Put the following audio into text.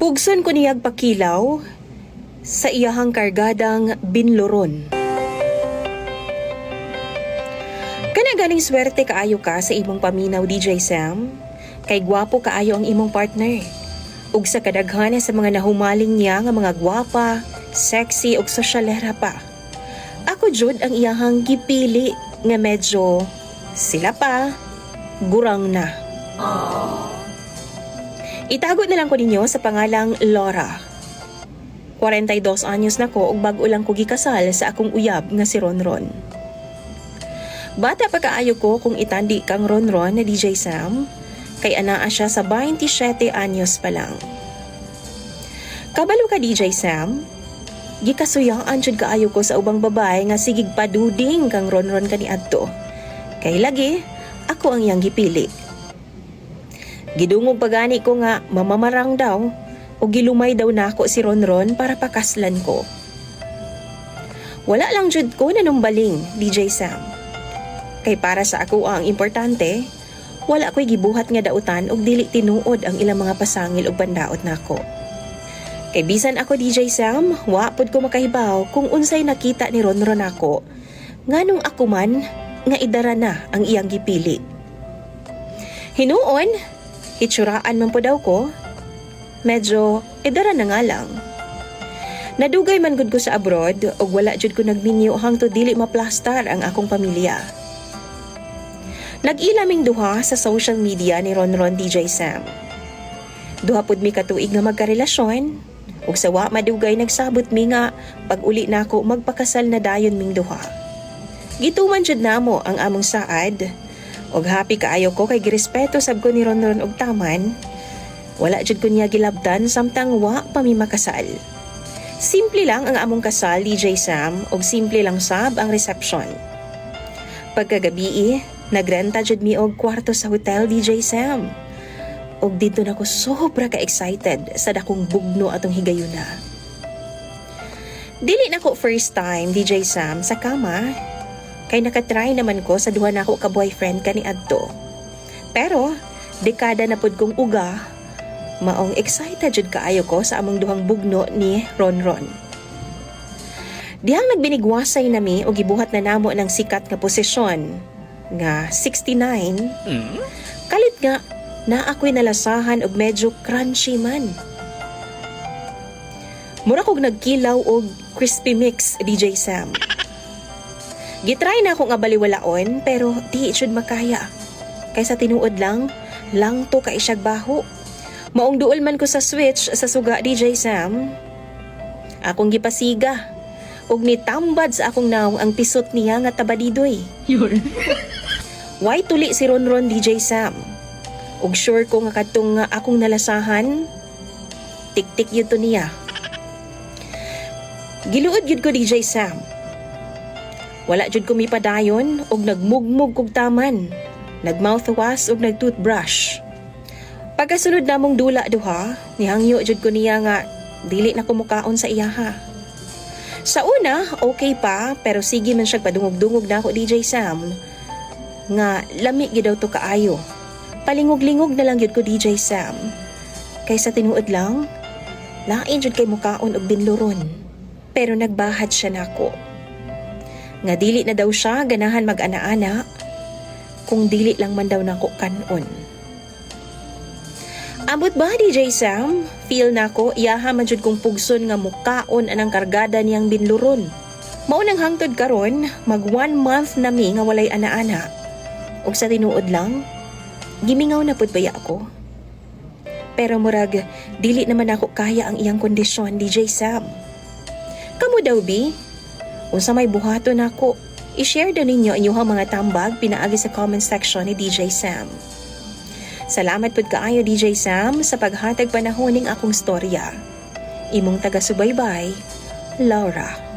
Pugson ko niyag pakilaw sa iyahang kargadang binloron. Kana ganing swerte kaayo ka sa imong paminaw, DJ Sam. Kay gwapo kaayo ang imong partner. Ug sa kadaghanan sa mga nahumaling niya nga mga gwapa, sexy ug sosyalera pa. Ako jud ang iyahang gipili nga medyo sila pa gurang na. Itago na lang ko ninyo sa pangalang Laura. 42 anyos na ko ug bag-o lang ko gikasal sa akong uyab nga si Ronron. Bata pa kaayo ko kung itandi kang Ronron na DJ Sam, kay anaa siya sa 27 anyos pa lang. Kabalo ka DJ Sam? Gikasuyaan jud kaayo ko sa ubang babae nga sigig paduding kang Ronron kaniadto. Kay lagi ako ang iyang gipili. Gidungog pagani ko nga mamamarang daw o gilumay daw nako si Ronron para pakaslan ko. Wala lang jud ko nanumbaling, DJ Sam. Kay para sa ako ang importante, wala ko'y gibuhat nga dautan og dili tinuod ang ilang mga pasangil og bandaot nako. Kay bisan ako DJ Sam, wa pud ko makahibaw kung unsay nakita ni Ronron nako, nganong ako man nga idara na ang iyang gipili. Hinuon, itsuraan man po daw ko, medyo idara na nga lang. Nadugay man gud ko sa abroad ug wala jud ko nagminyo hangtod dili maplastar ang akong pamilya. Nag-ilaming duha sa social media ni Ronron DJ Sam. Duha pud mi katuig nga magkarelasyon ug sa wa madugay nagsabot mi nga pag uli nako magpakasal na dayon ming duha. Gituman jud namo ang among saad ug happy kaayo ko kay girespeto sab ko ni Ronron og taman. Wala jud ko niya gilabdan samtang wa pa mi makasal. Simple lang ang among kasal, DJ Sam, ug simple lang sab ang reception. Pagkagabi, nagrenta jud mi og kwarto sa hotel, DJ Sam. Ug dito nako sobra ka excited sa dakong bugno atong higayuna. Dili nako first time, DJ Sam, sa kama. Kay nakatry naman ko sa duha nako ka boyfriend kaniadto. Pero dekada na pud kong uga, maong excited jud kaayo ko sa among duhang bugno ni Ronron. Dihang nagbinigwasay nami o gibuhat na namo ng sikat nga posisyon nga 69. Kalit nga na ako'y nalasahan og medyo crunchy man. Mura kog nagkilaw og crispy mix, DJ Sam. Gitry na ako nga baliwalaon pero di jud makaya. Kaysa tinuod lang to ka isyag baho. Maong duol man ko sa switch sa suga, DJ Sam. Akong gipasiga. Ug nitambad sa akong naong ang pisot niya nga tabadidoy. Why tuli si Ronron, DJ Sam? Ug sure ko nga kadtong akong nalasahan, tik-tik yun to niya. Giluod yun ko, DJ Sam. Wala jud ko mipadayon ug nagmugmug kog taman. Nagmouthwash ug nagtoothbrush. Pagkasunod namong dula duha, nihangyo jud ko niya nga dili na kumukaon sa iyaha. Sa una, okay pa, pero sige man siya padungog-dungog na ako, DJ Sam. Nga lami gyud daw to kaayo. Palingog-lingog na lang jud ko, DJ Sam. Kaysa tinuod lang, lain jud kay mukaon og binloron. Pero nagbahad siya nako. Nga dili na daw siya ganahan mag-ana-ana kung dili lang man daw nako kanon. Abot ba, DJ Sam? Feel nako iyaha man jud kong pugson nga mukaon anang kargada niyang binluron. Mao nang hangtod karon, mag 1 month na mi nga walay ana-ana. Ug sa tinuod lang, gimingaw na pud baya ako. Pero murag dili naman ako kaya ang iyang kondisyon, DJ Sam. Kamu daw bi? Unsa may buhaton nako, i-share daw ninyo inyong mga tambag pinaagi sa comment section ni DJ Sam. Salamat pud kaayo, DJ Sam, sa paghatag panahon ning akong storya. Imong taga-subaybay, Laura.